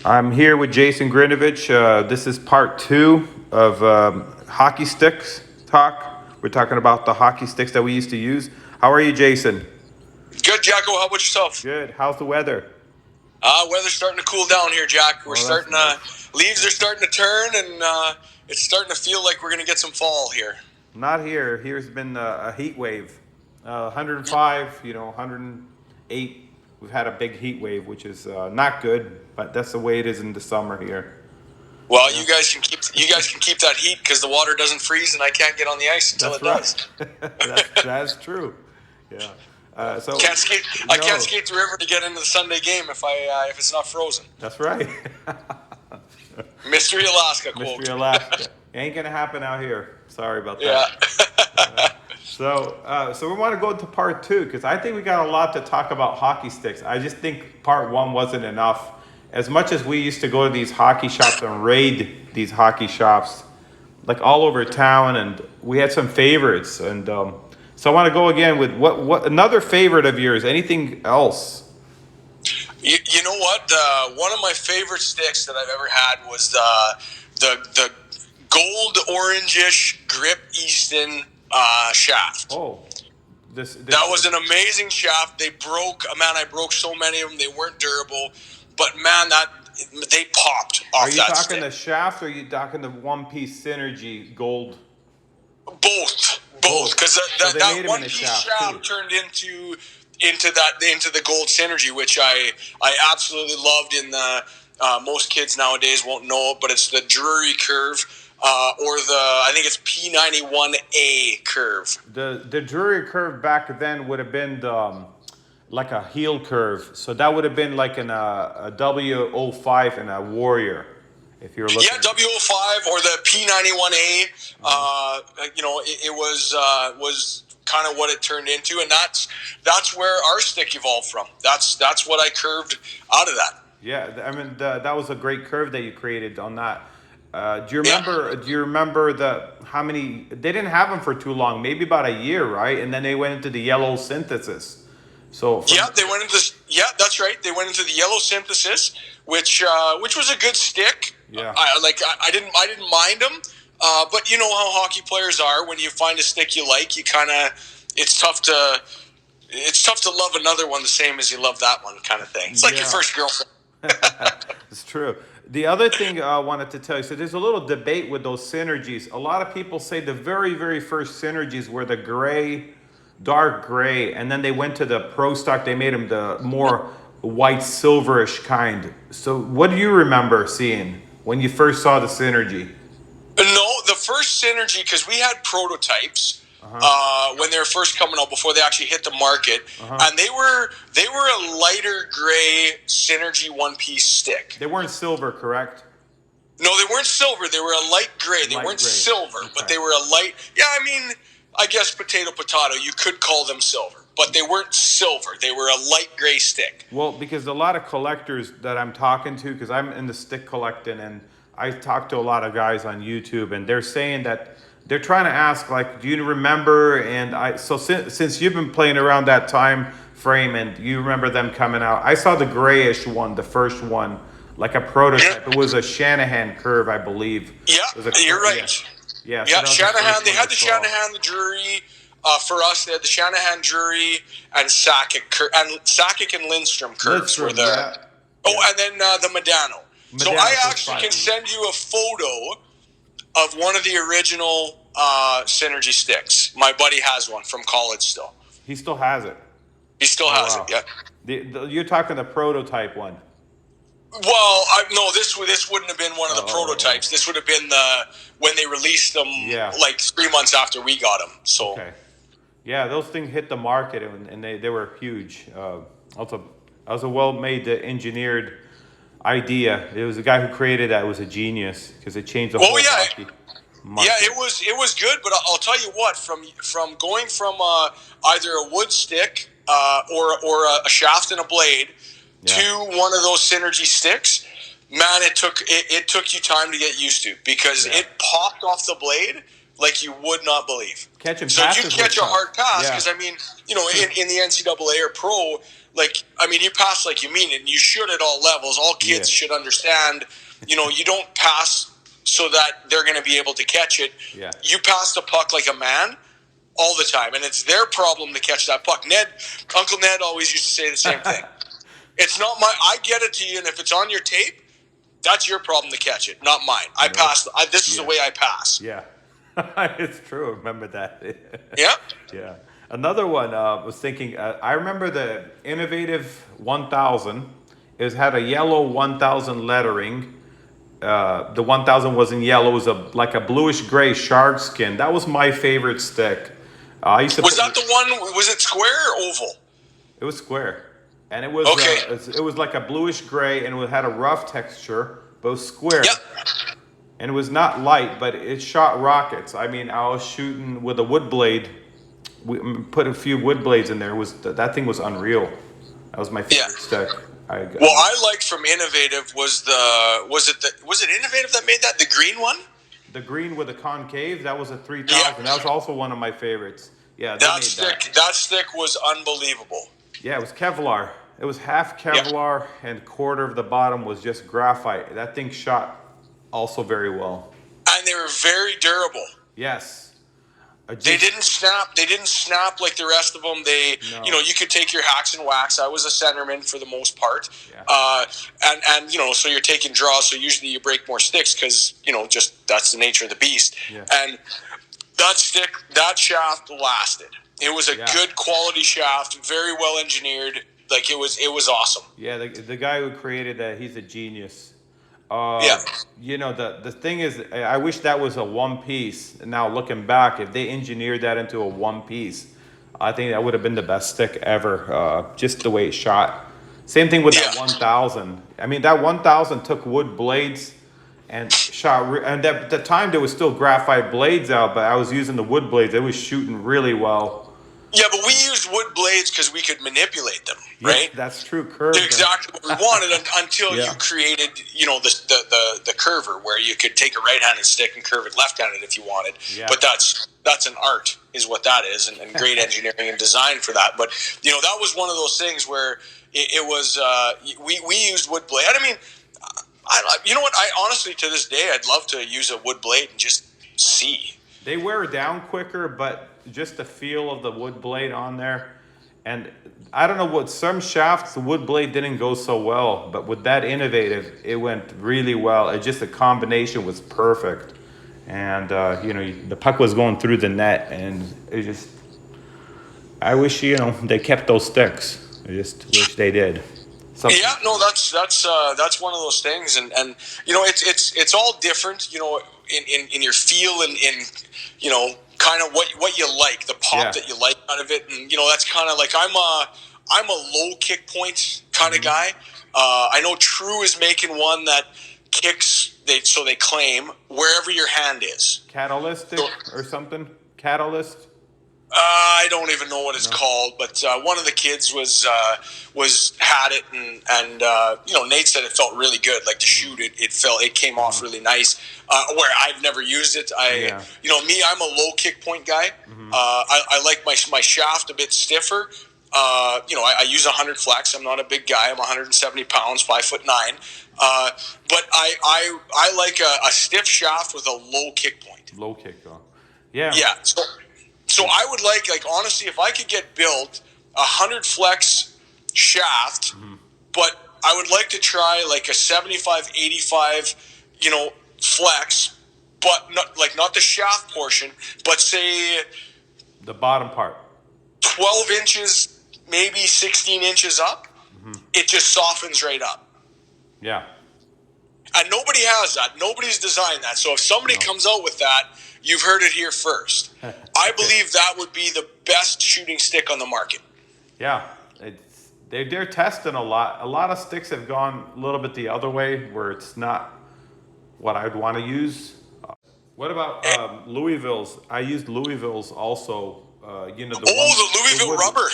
I'm here with Jason Grinovich. This is part two of hockey sticks talk. We're talking about the hockey sticks that we used to use. How are you, Jason? Good, Jacko. How about yourself? Good. How's the weather? Weather's starting to cool down here, Jack. We're Oh, that's starting nice. leaves are starting to turn, and it's starting to feel like we're going to get some fall here. Not here. Here's been a heat wave. 105, 108. We've had a big heat wave, which is not good, but that's the way it is in the summer here. Well, you guys can keep that heat because the water doesn't freeze, and I can't get on the ice until That's it does. right. that's true. Yeah. So Can't skate. I can't skate the river to get into the Sunday game if it's not frozen. That's right. Mystery Alaska quote. Mystery Alaska. Ain't gonna happen out here. Sorry about that. Yeah. So we want to go to part two because I think we got a lot to talk about hockey sticks. I just think part one wasn't enough. As much as we used to go to these hockey shops and raid these hockey shops, like all over town, and we had some favorites. And so I want to go again with what another favorite of yours. Anything else? You know what? One of my favorite sticks that I've ever had was the gold orangish Grip Easton shaft. Oh, that was an amazing shaft. They broke. Man, I broke so many of them. They weren't durable, but man, they popped off that. Are you talking stick. the shaft, or are you talking the one-piece Synergy gold? Both, because that one piece shaft too. turned into the gold Synergy, which I absolutely loved. In the most kids nowadays won't know it, but it's the Drury curve. Or I think it's P91A curve. The Drury curve back then would have been like a heel curve, so that would have been like a W05 and a Warrior, if you're looking. Yeah, W05 or the P91A. It was kind of what it turned into, and that's where our stick evolved from. That's what I curved out of that. Yeah, I mean that was a great curve that you created on that. Do you remember? Yeah. Do you remember how many? They didn't have them for too long, maybe about a year, right? And then they went into the yellow synthesis. So they went into this. Yeah, that's right. They went into the yellow synthesis, which was a good stick. Yeah, I didn't mind them, but you know how hockey players are. When you find a stick you like, it's tough to love another one the same as you love that one, kind of thing. It's like your first girlfriend. It's true. The other thing I wanted to tell you, so there's a little debate with those Synergies. A lot of people say the very, very first Synergies were the gray, dark gray, and then they went to the Pro Stock. They made them the more white, silverish kind. So what do you remember seeing when you first saw the Synergy? No, the first Synergy, because we had prototypes. When they were first coming out, before they actually hit the market, and they were a lighter gray Synergy one-piece stick. They weren't silver, correct? No, they weren't silver. They were a light gray. They weren't silver, but they were a light. Yeah, I mean, I guess potato. You could call them silver, but they weren't silver. They were a light gray stick. Well, because a lot of collectors that I'm talking to, because I'm in the stick collecting, and I talk to a lot of guys on YouTube, and they're saying that. They're trying to ask, like, do you remember? And since you've been playing around that time frame and you remember them coming out, I saw the grayish one, the first one, like a prototype. It was a Shanahan curve, I belive. Yeah, you're right. Yeah, Shanahan. They had the Shanahan, the Drury. For us, they had the Shanahan, Drury, and Sakic and Lindstrom curves were there. Yeah. Oh, and then the Medano. So I actually can send you a photo of one of the original Synergy sticks. My buddy has one from college still. He still has it? He still has it, yeah. You're talking the prototype one? Well, no, this wouldn't have been one of the prototypes. This would have been when they released them like 3 months after we got them. So. Okay. Yeah, those things hit the market, and they were huge. Also, that was a well-made, engineered idea. It was the guy who created that was a genius because it changed the whole hockey market. Yeah, it was good, but I'll tell you what, from going from either a wood stick or a shaft and a blade to one of those Synergy sticks, man, it took you time to get used to because it popped off the blade like you would not believe. Catching so if you catch a hard pass, because I mean, in the NCAA or pro, like, I mean, you pass like you mean it, and you should at all levels. All kids should understand, you don't pass so that they're going to be able to catch it. Yeah. You pass the puck like a man all the time, and it's their problem to catch that puck. Uncle Ned always used to say the same thing. It's not I get it to you, and if it's on your tape, that's your problem to catch it, not mine. I pass. This is the way I pass. Yeah. It's true. Remember that. Yeah. Yeah. Another one, was thinking, I remember the Innovative 1000. It had a yellow 1000 lettering. The 1000 was in yellow. It was like a bluish gray shark skin. That was my favorite stick. I used to Was that the one? Was it square or oval? It was square. And it was Okay. it was like a bluish gray, and it had a rough texture, but it was square. Yep. And it was not light, but it shot rockets. I mean, I was shooting with a wood blade. We put a few wood blades in there. That thing was unreal. That was my favorite stick. Well, I liked from Innovative was it Innovative that made that, the green one? The green with the concave, that was a 3000. Yeah. That was also one of my favorites. Yeah, That stick was unbelievable. Yeah, it was Kevlar. It was half Kevlar and quarter of the bottom was just graphite. That thing shot also very well. And they were very durable. Yes. They didn't snap. They didn't snap like the rest of them. You could take your hacks and whacks. I was a centerman for the most part. Yeah. And so you're taking draws. So usually you break more sticks because, just that's the nature of the beast. Yeah. And that shaft lasted. It was a good quality shaft, very well engineered. Like it was awesome. Yeah. The guy who created that, he's a genius. The thing is, I wish that was a one piece. Now looking back, if they engineered that into a one piece, I think that would have been the best stick ever. Just the way it shot. Same thing with that 1000. I mean, that 1000 took wood blades and shot. And at the time, there was still graphite blades out, but I was using the wood blades. It was shooting really well. Yeah, but we used wood blades because we could manipulate them, right? Yes, that's true. Curve. They're exactly what we wanted until you created, the curver where you could take a right-handed stick and curve it left-handed if you wanted. Yeah. But that's an art, is what that is, and great engineering and design for that. But that was one of those things where it was we used wood blade. I mean, you know what? I honestly, to this day, I'd love to use a wood blade and just see. They wear down quicker, but just the feel of the wood blade on there. And I don't know what, some shafts, the wood blade didn't go so well, but with that Innovative, it went really well. It just, the combination was perfect. And, the puck was going through the net, and it just, I wish, they kept those sticks. I just wish they did. Yeah, no, that's one of those things, and it's all different, in your feel and in kind of what you like, the pop that you like out of it, and that's kind of like I'm a low kick point kind of guy. I know True is making one that kicks they claim wherever your hand is. Catalyst or something? Catalyst. I don't even know what it's called, but one of the kids had it, and Nate said it felt really good. Like to shoot it came off really nice. Where I've never used it, I'm a low kick point guy. I like my shaft a bit stiffer. I use 100 flex. I'm not a big guy. I'm 170 pounds, 5'9". But I like a stiff shaft with a low kick point. Low kick, though. Yeah. Yeah. So I would like honestly, if I could get built 100 flex shaft, but I would like to try like a 75, 85, flex, but not the shaft portion, but say the bottom part, 12 inches, maybe 16 inches up. It just softens right up. Yeah. And nobody has that. Nobody's designed that. So if somebody comes out with that, you've heard it here first. I believe that would be the best shooting stick on the market. Yeah, they're testing a lot. A lot of sticks have gone a little bit the other way, where it's not what I'd want to use. What about Louisville's? I used Louisville's also. The Louisville rubber.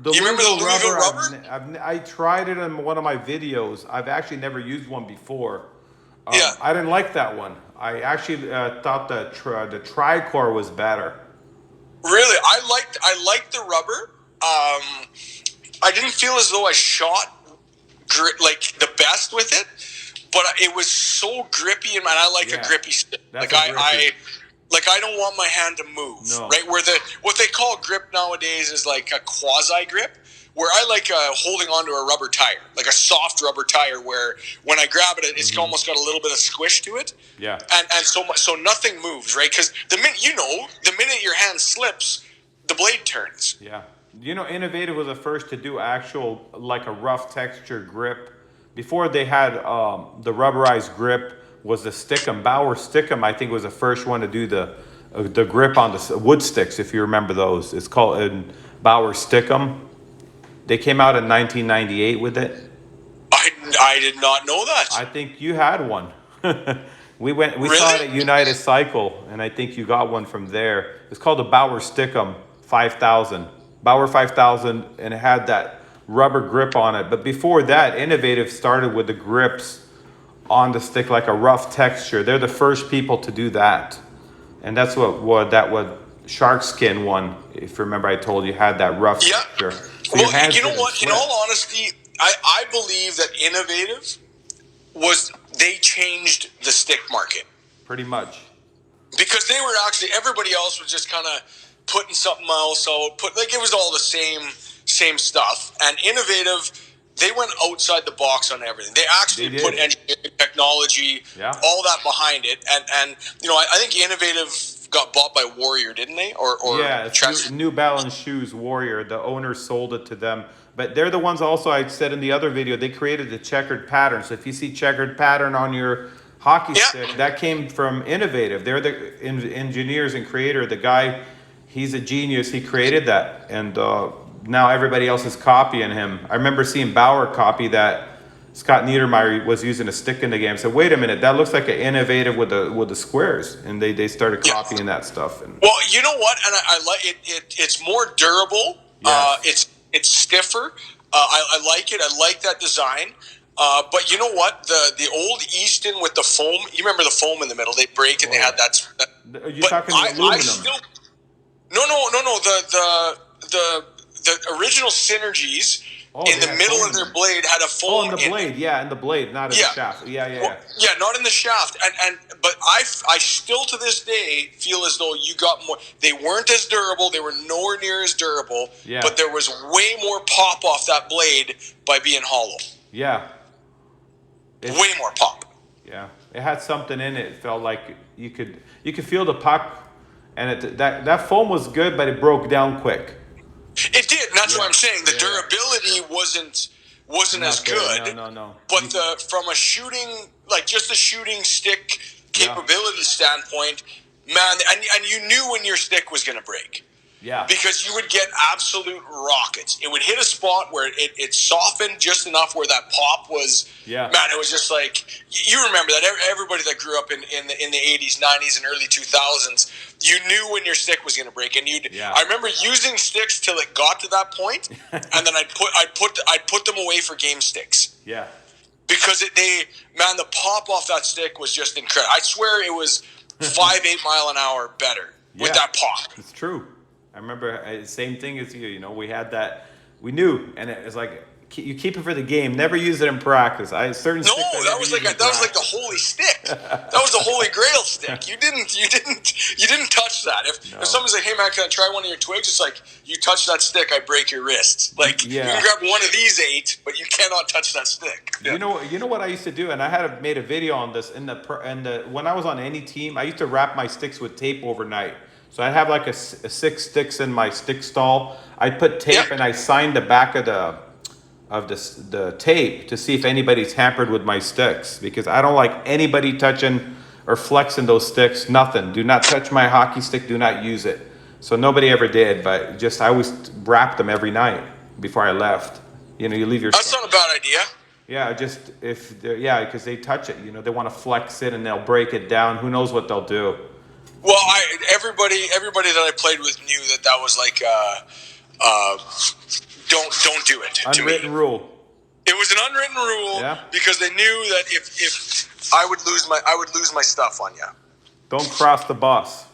You remember the Louisville rubber? I tried it in one of my videos. I've actually never used one before. I didn't like that one. I actually thought the Tricor was better. Really, I liked the rubber. feel as though I shot like the best with it, but it was so grippy, and I like a grippy stick. I don't want my hand to move. No. Right, where what they call grip nowadays is like a quasi grip. Where I like holding onto a rubber tire, like a soft rubber tire, where when I grab it, it's almost got a little bit of squish to it. Yeah. And so nothing moves, right? Because the minute your hand slips, the blade turns. Yeah. Innovative was the first to do actual, like a rough texture grip. Before they had the rubberized grip was the Stickum. Bauer Stickum, I think, was the first one to do the grip on the wood sticks, if you remember those. It's called Bauer Stickum. They came out in 1998 with it. I did not know that. I think you had one. We Really? saw it at United Cycle, and I think you got one from there. It's called the Bauer Stickum 5000. Bauer 5000, and it had that rubber grip on it. But before that, Innovative started with the grips on the stick, like a rough texture. They're the first people to do that. And that's what Shark Skin one, if you remember, I told you, had that rough texture. So well, you know what? In all honesty, I believe that Innovative they changed the stick market. Pretty much. Because they were actually, everybody else was just kind of putting something else out, it was all the same stuff. And Innovative, they went outside the box on everything. They actually put engineering, technology, all that behind it. And I think Innovative got bought by Warrior, didn't they? New Balance shoes, Warrior. The owner sold it to them. But they're the ones also, I said in the other video, they created the checkered pattern. So if you see checkered pattern on your hockey stick, that came from Innovative. They're the engineers and creator. The guy, he's a genius. He created that. And now everybody else is copying him. I remember seeing Bauer copy that. Scott Niedermeyer was using a stick in the game. So wait a minute, that looks like an Innovative with the squares, and they started copying that stuff. Well, you know what? And I like it. It's more durable. Yes. It's stiffer. I like it. I like that design. But you know what? The old Easton with the foam. You remember the foam in the middle? They break and they had that. Are you talking aluminum? No. The original Synergies. In the middle of their blade had a foam. In the blade, in the blade, not in the shaft. Well, not in the shaft. But I still to this day feel as though you got more. They weren't as durable. They were nowhere near as durable. Yeah. But there was way more pop off that blade by being hollow. Yeah. Way more pop. Yeah, it had something in it. It felt like you could feel the puck, and that foam was good, but it broke down quick. It did, and that's what I'm saying. The durability wasn't as good. No. But from a shooting, just a shooting stick capability standpoint, man, and you knew when your stick was going to break. Yeah. Because you would get absolute rockets. It would hit a spot where it softened just enough where that pop was. Yeah. Man, it was just like, you remember that. Everybody that grew up in the 80s, 90s, and early 2000s, you knew when your stick was going to break. And I remember using sticks till it got to that point, and then I'd put them away for game sticks. Yeah. Because the pop off that stick was just incredible. I swear it was 5-8 mile an hour better with that pop. It's true. I remember same thing as you. We had that. We knew, and it was like you keep it for the game. Never use it in practice. That was like the holy stick. That was the holy grail stick. You didn't touch that. If someone's like, "Hey man, can I try one of your twigs?" It's like, you touch that stick, I break your wrists. Like you can grab one of these 8, but you cannot touch that stick. Yeah. You know what I used to do, and I made a video on this when I was on any team. I used to wrap my sticks with tape overnight. So I have like a 6 sticks in my stick stall. I put tape and I signed the back of the tape to see if anybody's tampered with my sticks, because I don't like anybody touching or flexing those sticks. Nothing. Do not touch my hockey stick. Do not use it. So nobody ever did, but I always wrapped them every night before I left. You leave your. That's not a bad idea. Yeah, because they touch it. They want to flex it and they'll break it down. Who knows what they'll do. Well, everybody that I played with knew that was like don't do it. Unwritten rule. It was an unwritten rule because they knew that if I would lose my stuff on you. Don't cross the boss.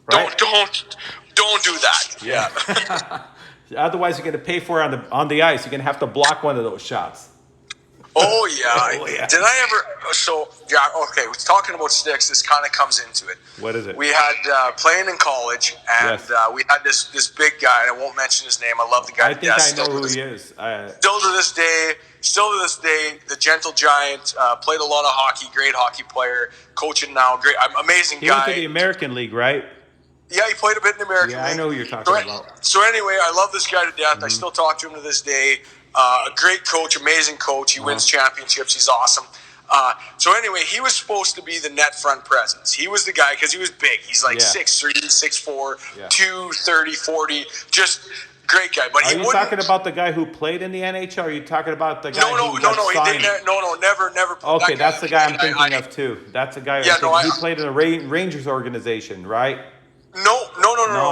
Right? Don't do that. Yeah. Otherwise, you're gonna pay for it on the ice. You're gonna have to block one of those shots. Oh yeah. Oh, yeah. Did I ever? So yeah. Okay. We're talking about sticks. This kind of comes into it. What is it? We had playing in college, and Yes. we had this big guy, and I won't mention his name. I love the guy. I think I know who he is. Still to this day, the gentle giant. Played a lot of hockey. Great hockey player. Coaching now. Great. Amazing He guy. went to the American League, right? Yeah, he played a bit in the American Yeah, League. I know who you're talking about. So anyway, I love this guy to death. I still talk to him to this day. A great coach, amazing coach. He wins championships. He's awesome. So anyway, he was supposed to be the net front presence. He was the guy because he was big. He's like 6'3", 6'4", 230, 40. Just great guy. But Are you talking about the guy who played in the NHL? Or are you talking about the guy who got signed? Never. Okay, that's the guy I'm thinking of too. That's the guy. He played in the Rangers organization, right? No.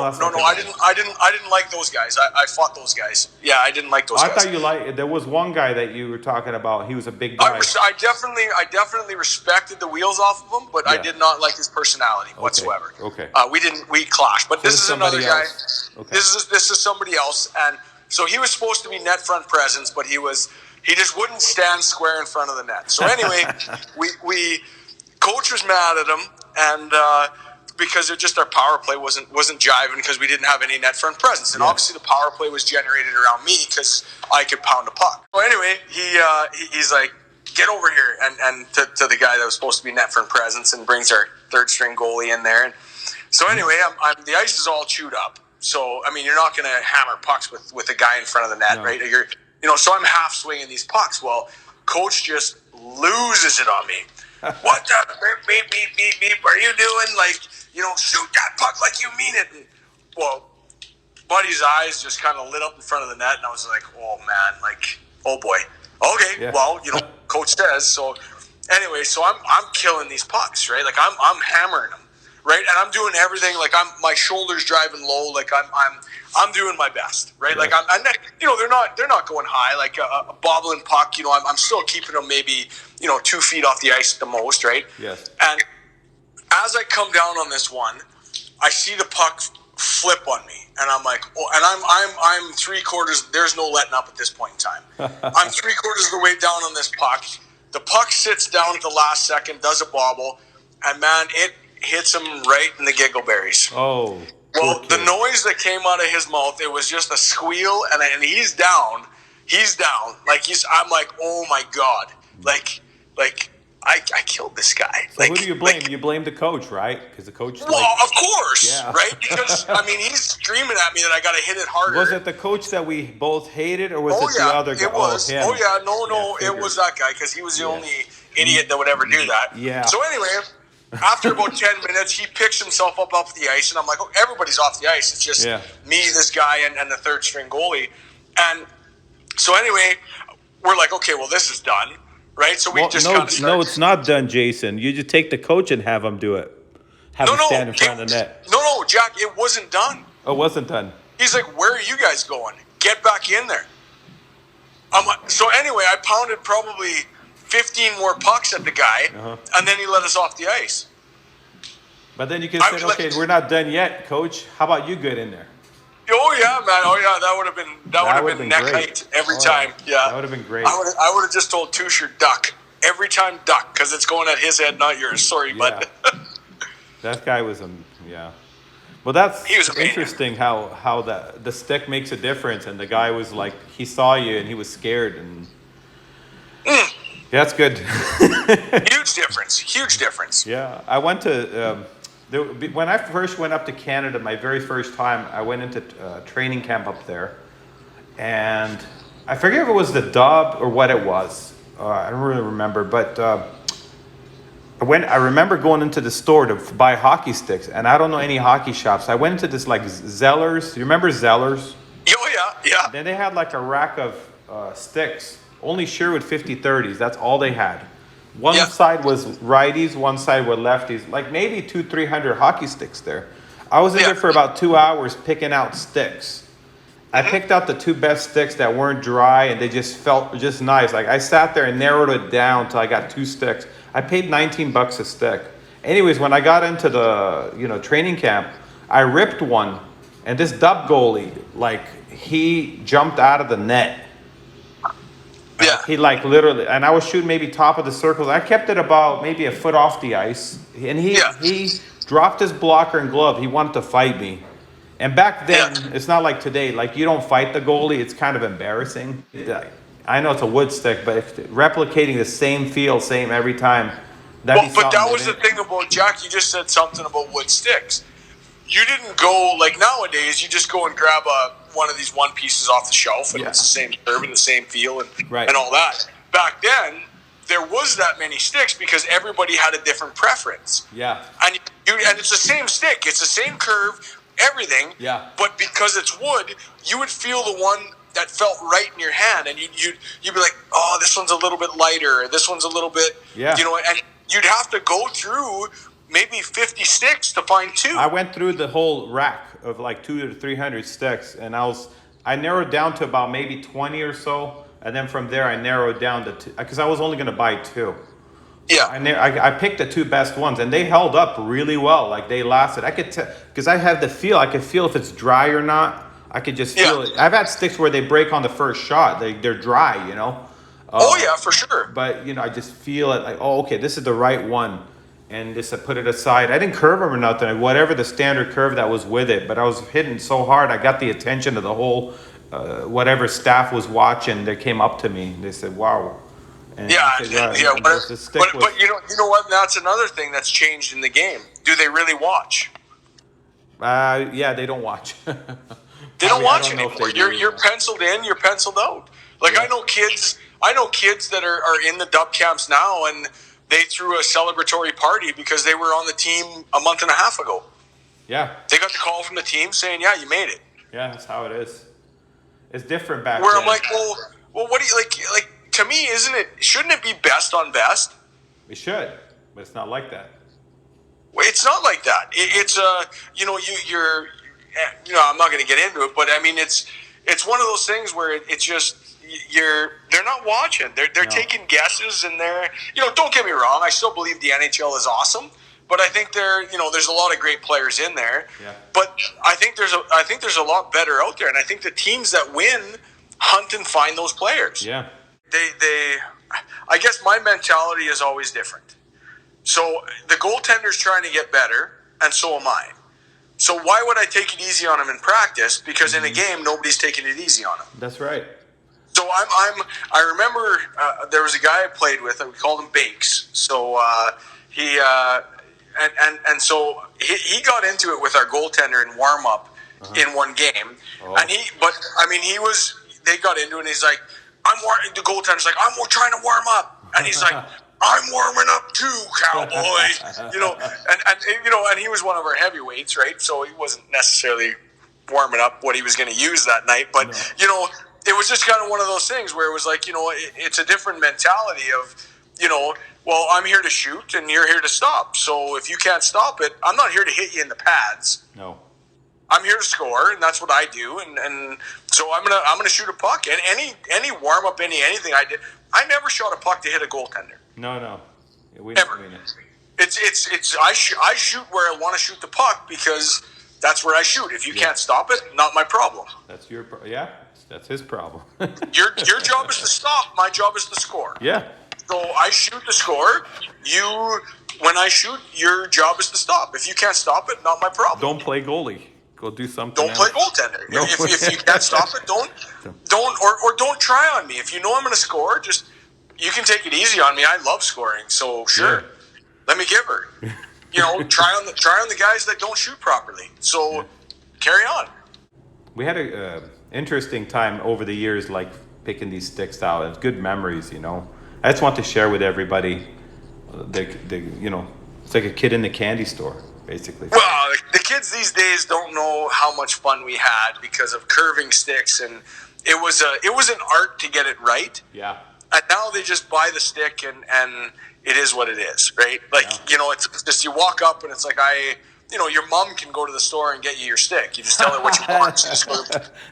that's not I didn't like those guys. I fought those guys. Yeah, I didn't like those I guys. thought you liked. There was one guy that you were talking about. He was a big guy. I definitely respected the wheels off of him, but I did not like his personality whatsoever. Okay. We clashed. But this is another guy. Okay. This is somebody else, and so he was supposed to be net front presence, but he just wouldn't stand square in front of the net. So anyway, we coach was mad at him, and because our power play wasn't jiving because we didn't have any net front presence, and obviously the power play was generated around me because I could pound a puck. So anyway, he's like, get over here, and to the guy that was supposed to be net front presence, and brings our third string goalie in there. And so anyway, the ice is all chewed up. So I mean, you're not going to hammer pucks with a guy in front of the net, right? So I'm half swinging these pucks. Well, coach just loses it on me. What the beep are you doing? Like, shoot that puck like you mean it. And, well, Buddy's eyes just kind of lit up in front of the net, and I was like, oh man, like, oh boy. Okay, well, coach says. So anyway, so I'm killing these pucks, right? Like I'm hammering them, right? And I'm doing everything. Like my shoulders driving low. Like I'm doing my best, right? Like they're not going high. Like a bobbling puck, I'm still keeping them maybe 2 feet off the ice at the most, right? Yes. And as I come down on this one, I see the puck flip on me, and I'm like, oh, and I'm 3/4. There's no letting up at this point in time. I'm 3/4 of the way down on this puck. The puck sits down at the last second, does a bobble, and man, it hits him right in the giggleberries. Oh. Well, the noise that came out of his mouth, it was just a squeal, and he's down. He's down. Like I'm like, oh my god, like. I killed this guy. So who do you blame? You blame the coach, right? Because the coach. Well, of course, right? Because he's screaming at me that I got to hit it harder. Was it the coach that we both hated, or was it the other guy? It was. Him. It was that guy because he was the only idiot that would ever do that. Yeah. So anyway, after about 10 minutes, he picks himself up off the ice, and I'm like, oh, everybody's off the ice. It's just me, this guy, and the third string goalie. And so anyway, we're like, okay, well, this is done. Right, so we no, it's not done, Jason. You just take the coach and have him do it. Have him stand in front of the net. No, Jack, it wasn't done. Oh, it wasn't done. He's like, "Where are you guys going? Get back in there." So anyway, I pounded probably 15 more pucks at the guy, and then he let us off the ice. But then you could say, "Okay, we're not done yet, coach. How about you get in there?" Oh yeah, man. Oh yeah, that would have been neck height every time. Yeah, that would have been great. I would have just told Tusher duck every time, duck, because it's going at his head, not yours. Sorry, but that guy was Well, that's interesting how the stick makes a difference, and the guy was like, he saw you and he was scared, and that's good. Huge difference. Yeah, I went to. When I first went up to Canada, my very first time, I went into training camp up there, and I forget if it was the Dub or what it was. I don't really remember, but I remember going into the store to buy hockey sticks, and I don't know any hockey shops. I went into this like Zellers. You remember Zellers? Oh yeah. Then they had like a rack of sticks, only Sherwood 50-30s. That's all they had. One side was righties, one side were lefties, like maybe 200-300 hockey sticks there. I was in there for about 2 hours picking out sticks. I picked out the 2 best sticks that weren't dry, and they just felt just nice. Like I sat there and narrowed it down till I got 2 sticks. I paid $19 a stick. Anyways, when I got into the training camp, I ripped one, and this Dub goalie, like he jumped out of the net. Yeah. He like literally, and I was shooting maybe top of the circles. I kept it about maybe a foot off the ice, and he dropped his blocker and glove. He wanted to fight me, and back then it's not like today. Like you don't fight the goalie. It's kind of embarrassing. I know it's a wood stick, but if replicating the same feel, same every time. But that was the thing about Jack. You just said something about wood sticks. You didn't go like nowadays. You just go and grab one of these one pieces off the shelf, and it's the same curve and the same feel and all that. Back then, there was that many sticks because everybody had a different preference. Yeah, and it's the same stick. It's the same curve, everything. Yeah. But because it's wood, you would feel the one that felt right in your hand, and you'd be like, oh, this one's a little bit lighter. This one's a little bit, and you'd have to go through maybe 50 sticks to find two. I went through the whole rack of like 200 to 300 sticks, and I narrowed down to about maybe 20 or so, and then from there I narrowed down to two, because I was only going to buy two. Yeah. I picked the two best ones, and they held up really well. Like they lasted. I could tell because I have the feel. I could feel if it's dry or not. I could just feel it. I've had sticks where they break on the first shot. They're dry, you know. Oh yeah, for sure. But I just feel it like, oh, okay, this is the right one. And just put it aside. I didn't curve them or nothing. Whatever the standard curve that was with it, but I was hitting so hard. I got the attention of the whole, whatever staff was watching. They came up to me. They said, "Wow." And but you know what? That's another thing that's changed in the game. Do they really watch? Yeah, they don't watch. They don't watch anymore. You're penciled in. You're penciled out. Like I know kids that are in the dub camps now, and they threw a celebratory party because they were on the team a month and a half ago. Yeah. They got the call from the team saying, yeah, you made it. Yeah, that's how it is. It's different back Where then. I'm like, well, what do you like to me, shouldn't it be best on best? It should, but it's not like that. It's not like that. It's you're I'm not going to get into it, but I mean, it's one of those things where it's just, they're not watching. They're taking guesses, and don't get me wrong. I still believe the NHL is awesome, but I think there's a lot of great players in there. Yeah. But I think there's a lot better out there, and I think the teams that win hunt and find those players. Yeah. I guess my mentality is always different. So the goaltender's trying to get better, and so am I. So why would I take it easy on him in practice? Because in a game, nobody's taking it easy on him. That's right. So I remember there was a guy I played with, we called him Bakes. So so he got into it with our goaltender in warm up in one game, and they got into it, and he's like, the goaltender's like, I'm trying to warm up, and he's like, I'm warming up too, cowboy. And he was one of our heavyweights, right? So he wasn't necessarily warming up what he was going to use that night, but it was just kind of one of those things where it was like, it's a different mentality of, well, I'm here to shoot and you're here to stop. So if you can't stop it, I'm not here to hit you in the pads. No. I'm here to score, and that's what I do. And so I'm gonna shoot a puck. And any warm up, anything I did, I never shot a puck to hit a goaltender. No. Never. I shoot where I want to shoot the puck because that's where I shoot. If you can't stop it, not my problem. That's that's his problem. Your job is to stop. My job is to score. Yeah. So I shoot to score. When I shoot, your job is to stop. If you can't stop it, not my problem. Don't play goalie. Go do something. Don't play goaltender. No. If you can't stop it, don't try on me. If you know I'm going to score, just you can take it easy on me. I love scoring, so sure. Let me give her. Try on the guys that don't shoot properly. So carry on. We had a interesting time over the years, like picking these sticks out. It's good memories, I just want to share with everybody. It's like a kid in the candy store, basically. Well, the kids these days don't know how much fun we had because of curving sticks, and it was an art to get it right. Yeah. And now they just buy the stick and it is what it is, right? Like, it's just you walk up and it's like your mom can go to the store and get you your stick. You just tell her what you want. She just go,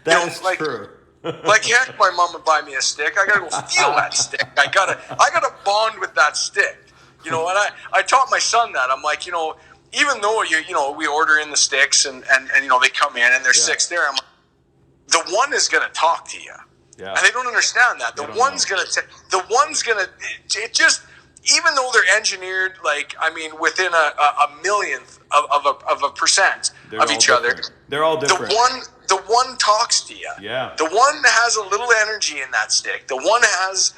That's true. Like heck, my mom would buy me a stick. I gotta go feel that stick. I gotta bond with that stick. And I taught my son that. I'm like, even though we order in the sticks and they come in and there's six there, I'm like, the one is going to talk to you. Yeah. And they don't understand that. The one's going to, it just, even though they're engineered, like, I mean, within a millionth of a percent of each other. They're all different. The one talks to you. Yeah. The one has a little energy in that stick. The one has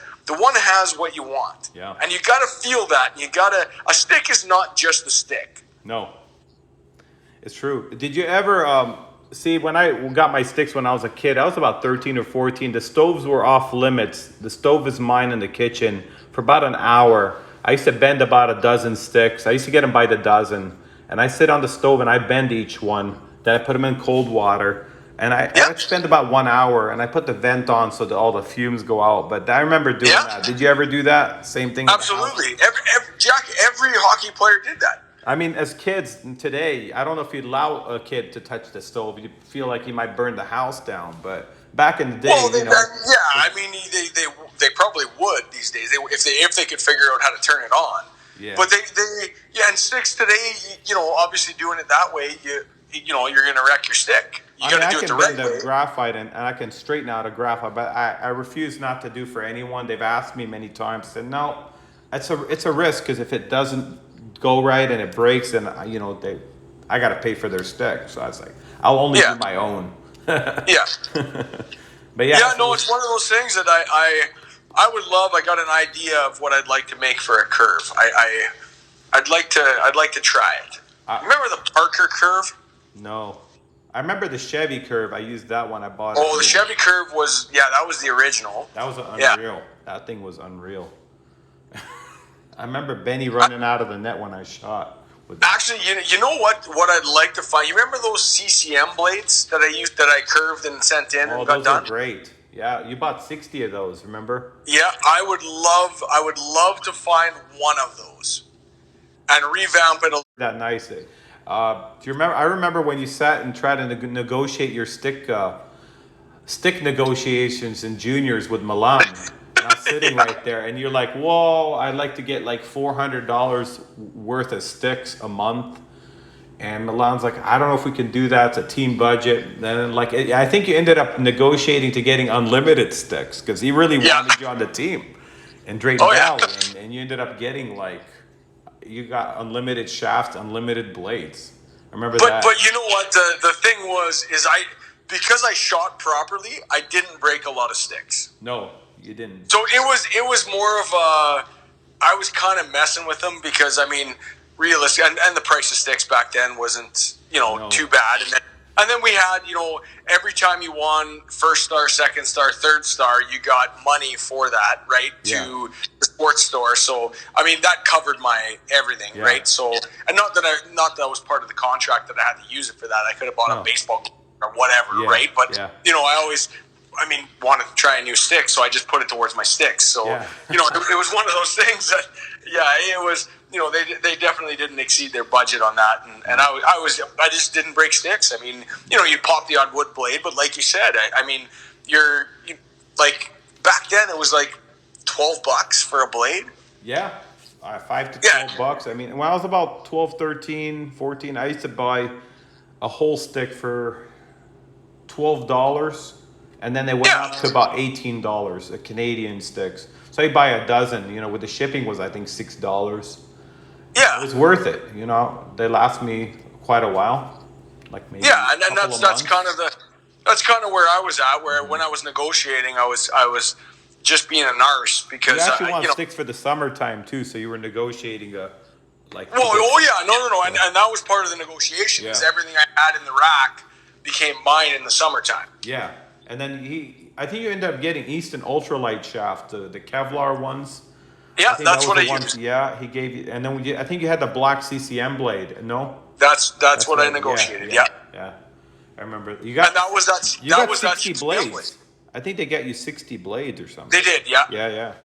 what you want. Yeah. And you got to feel that. A stick is not just a stick. No. It's true. Did you ever see when I got my sticks when I was a kid? I was about 13 or 14. The stoves were off limits. The stove is mine in the kitchen for about an hour. I used to bend about a dozen sticks. I used to get them by the dozen. And I sit on the stove and I bend each one. Then I put them in cold water. And I would spend about 1 hour, and I put the vent on so that all the fumes go out. But I remember doing that. Did you ever do that? Same thing? Absolutely. Every hockey player did that. I mean, as kids today, I don't know if you'd allow a kid to touch the stove. You feel like he might burn the house down. But back in the day, I mean, they probably would these days if they could figure out how to turn it on. Yeah. But and sticks today, obviously doing it that way, you're going to wreck your stick. You got to do it the right way. I can bend a graphite and I can straighten out a graphite, but I refuse not to do for anyone. They've asked me many times. I said no, it's a risk because if it doesn't go right and it breaks, then I got to pay for their stick. So I was like, I'll only do my own. Yeah. But yeah. No, it's one of those things that I would love. I got an idea of what I'd like to make for a curve. I'd like to try it. Remember the Parker curve? No. I remember the Chevy curve. I used that one. I bought it. Oh, the Chevy curve that was the original. That was unreal. Yeah. That thing was unreal. I remember Benny running out of the net when I shot. Actually, you know what I'd like to find? You remember those CCM blades that I curved and sent in and got done? Those are great. Yeah, you bought 60 of those, remember? Yeah, I would love to find one of those and revamp it. That nice. Do you remember? I remember when you sat and tried to negotiate your stick negotiations in juniors with Milan. And I was sitting right there, and you're like, "Whoa, I'd like to get like $400 worth of sticks a month." And Milan's like, "I don't know if we can do that. It's a team budget." Then I think you ended up negotiating to getting unlimited sticks because he really wanted you on the team in Drayton Valley, and you ended up getting you got unlimited shafts, unlimited blades. I remember that. But you know what? The thing is because I shot properly, I didn't break a lot of sticks. No, you didn't. So it was more of I was kind of messing with them because I mean, realistic and the price of sticks back then wasn't too bad, and then we had every time you won first star, second star, third star, you got money for that, right? To the sports store. So I mean that covered my everything, right? So and not that was part of the contract that I had to use it for that. I could have bought a baseball or whatever, right? But I always wanted to try a new stick, so I just put it towards my sticks. So it was one of those things that it was. They definitely didn't exceed their budget on that, and I just didn't break sticks. I mean, you'd pop the odd wood blade, but like you said, I mean, you're like back then it was like $12 for a blade. Yeah, $5 to $12. I mean, when I was about 12, 13, 14, I used to buy a whole stick for $12, and then they went up to about $18, Canadian sticks. So you buy a dozen, with the shipping was I think $6. Yeah, it was worth it. They last me quite a while, like maybe. Yeah, and that's kind of where I was at. Where when I was negotiating, I was just being a nurse because you actually want sticks for the summertime too. So you were negotiating no, and that was part of the negotiation. Because everything I had in the rack became mine in the summertime. Yeah, and then I think you ended up getting Easton ultralight shaft, the Kevlar ones. Yeah, that's what I used. Yeah, he gave you, and then I think you had the black CCM blade. No, that's what I negotiated. Yeah, I remember you got. And that was 60 blades. I think they got you 60 blades or something. They did. Yeah. Yeah.